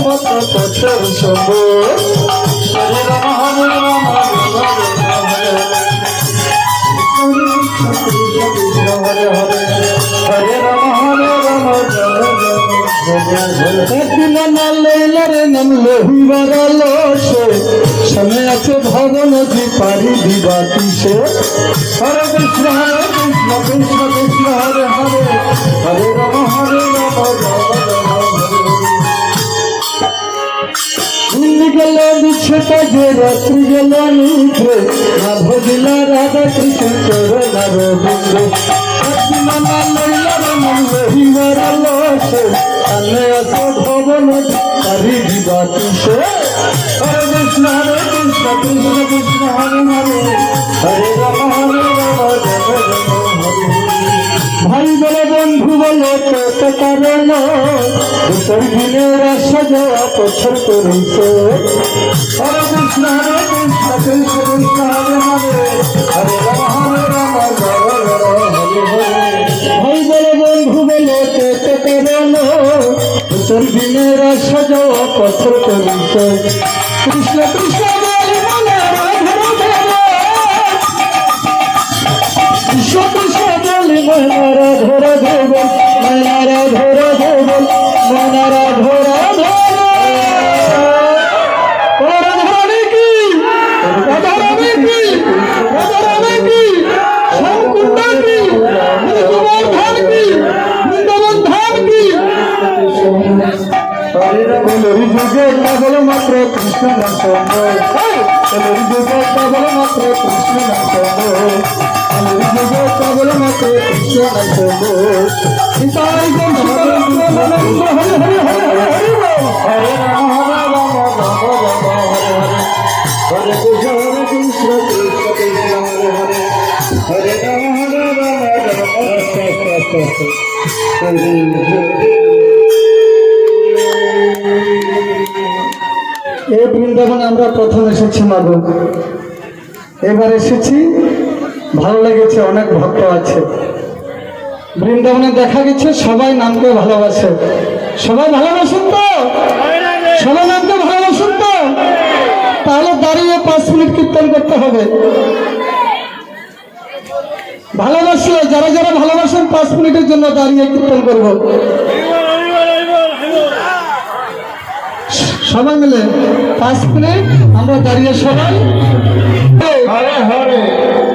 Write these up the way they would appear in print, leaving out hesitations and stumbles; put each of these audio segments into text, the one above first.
কত পথের সবুজ। হরে রাম হরে রাম হরে হরে হরে রাম হরে রাম একদিন নালে নাম লোহিবার লোসে সামনে আছে ভবন যে পারি দিবা কিসে। হরে কৃষ্ণ কৃষ্ণ কৃষ্ণ হরে হরে হরে রাম হরে রাম গেল বিচ্ছে কাজে রাত্রি গেল নিদ্রে না ভজিলা রাধা কৃষ্ণ চোর নারবিন্দু। লোহিবার লোসে সামনে আছে ভবন পারি দিবা কিসে। হরে কৃষ্ণ কৃষ্ণ কৃষ্ণ হরে হরে হরে রাম হরে রাম ভাই বলে বন্ধু বলে কত কারণ দুটোর দিনের আশা যাওয়া পছর করেছে। হরে কৃষ্ণ কৃষ্ণ কৃষ্ণ হরে হরে হরে রাম হরে রাম হরে হরে ভাই বলে বন্ধু বলে কত কারণ দুটোর দিনের আশা যাওয়া পছর করেছে। কৃষ্ণ কৃষ্ণ মনারা ধরা ধোবল মনারা ধরা ধোবল মনারা ধরা ধরে কি রাধারানী কি রাধারানী কি শ্যামকুণ্ড কি গোবর্ধন কি বৃন্দাবন ধাম কি। যুগে কেবল মাত্র কৃষ্ণ নাম যুগে কেবল মাত্র কৃষ্ণ নাম কেবল মাত্র কৃষ্ণ হরে রাম হরে রাম হরে কৃষ্ণ কৃষ্ণ কৃষ্ণ হরে হরে হরে রাম হরে এই বৃন্দাবনে আমরা প্রথম এসেছি মাগো, এবার এসেছি ভালো লেগেছে, অনেক ভক্ত আছে বৃন্দাবনে। দেখা গেছে সবাই নামকে ভালোবাসে। সবাই ভালোবাসেন তো? সবাই নামকে ভালোবাসেন তো? তাহলে দাঁড়িয়ে 5 মিনিট কীর্তন করতে হবে। ভালোবাসলে যারা যারা ভালোবাসেন 5 মিনিটের জন্য দাঁড়িয়ে কীর্তন করব সবাই মিলে। 5 মিনিট আমরা দাঁড়িয়ে সবাই।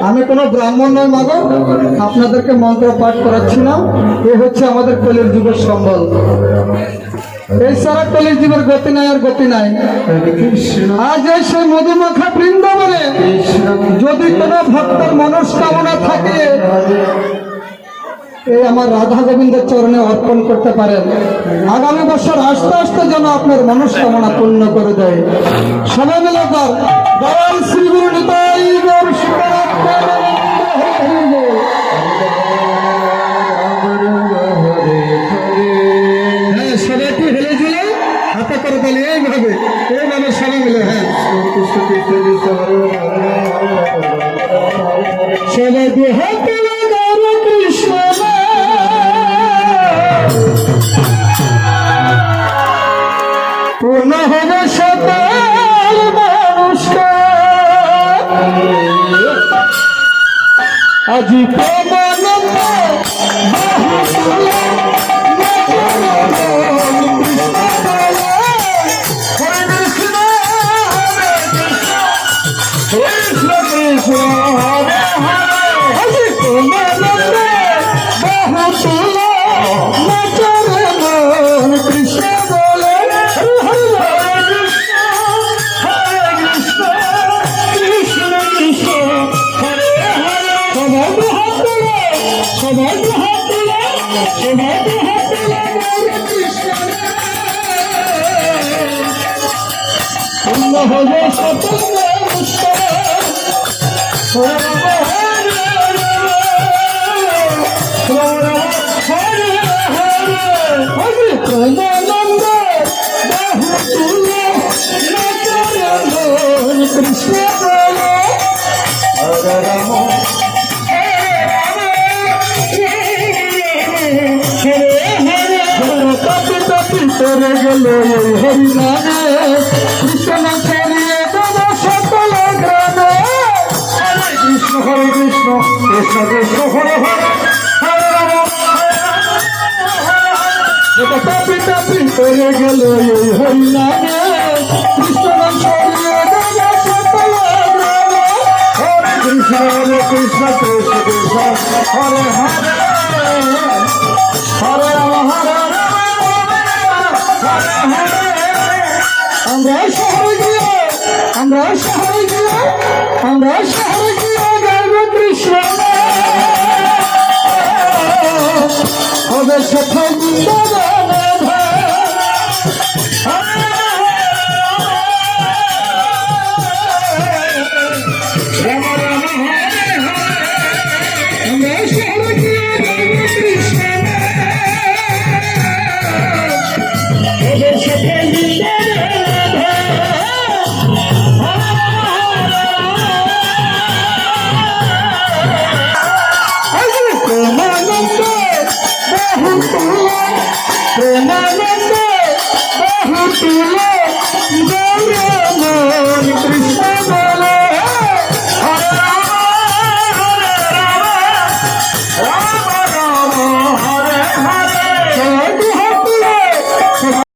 আমি কোনো ব্রাহ্মণ নয় মাগো, আপনাদেরকে মন্ত্র পাঠ করাচ্ছি না। এ হচ্ছে আমাদের কলির যুগের সম্বল। এই সারা কলির যুগের গতি নাই আর গতি নাই। আজ এই সেই মধুমাখা বৃন্দাবনে যদি কোনো ভক্তের মনস্কামনা থাকে এই আমার রাধা গোবিন্দের চরণে অর্পণ করতে পারেন। আগামী বছর আস্তে আস্তে যেন আপনার মনস্কামনা পূর্ণ করে দেয়। সবাই মিলে তার দয়াল শ্রী গুরু নিতাই গৌর সবাইকে হেলে ঝুলে হাতে করে তাহলে এইভাবে এইভাবে সবাই মিলে। হ্যাঁ সবাই দিয়ে হাতে কৃষ্ণ পূর্ণ হবে সকল মানুষকে আজি প্রেমানন্দ কৃষ্ণ কৃষ্ণ হরে হরে আজি প্রেমানন্দ কৃষ্ণ বলে কৃষ্ণ কৃষ্ণ হরে হরে সবাই হাত তোলে সবাই হাত তোলে সবাই হাত তোলে কৃষ্ণ পূর্ণ হবে সকল কৃষ্ণ বলে হরে রাম হরে হরে কপি কপি করে গেল এই হরি নামে কৃষ্ণ নাম ছড়িয়ে দেব সকল গ্রামে হরে কৃষ্ণ কৃষ্ণ কৃষ্ণ হরে হরে হরে রাম পাপি পাপি করে গেল এই হরি নামে কৃষ্ণ নাম ছড়িয়ে দেব সকল গ্রামে হরে কৃষ্ণ কৃষ্ণ কৃষ্ণ হরে হরে হরে রাম হরে আমরা শহরে গিয়ে গাইব কৃষ্ণ হবে সফল বৃন্দাবন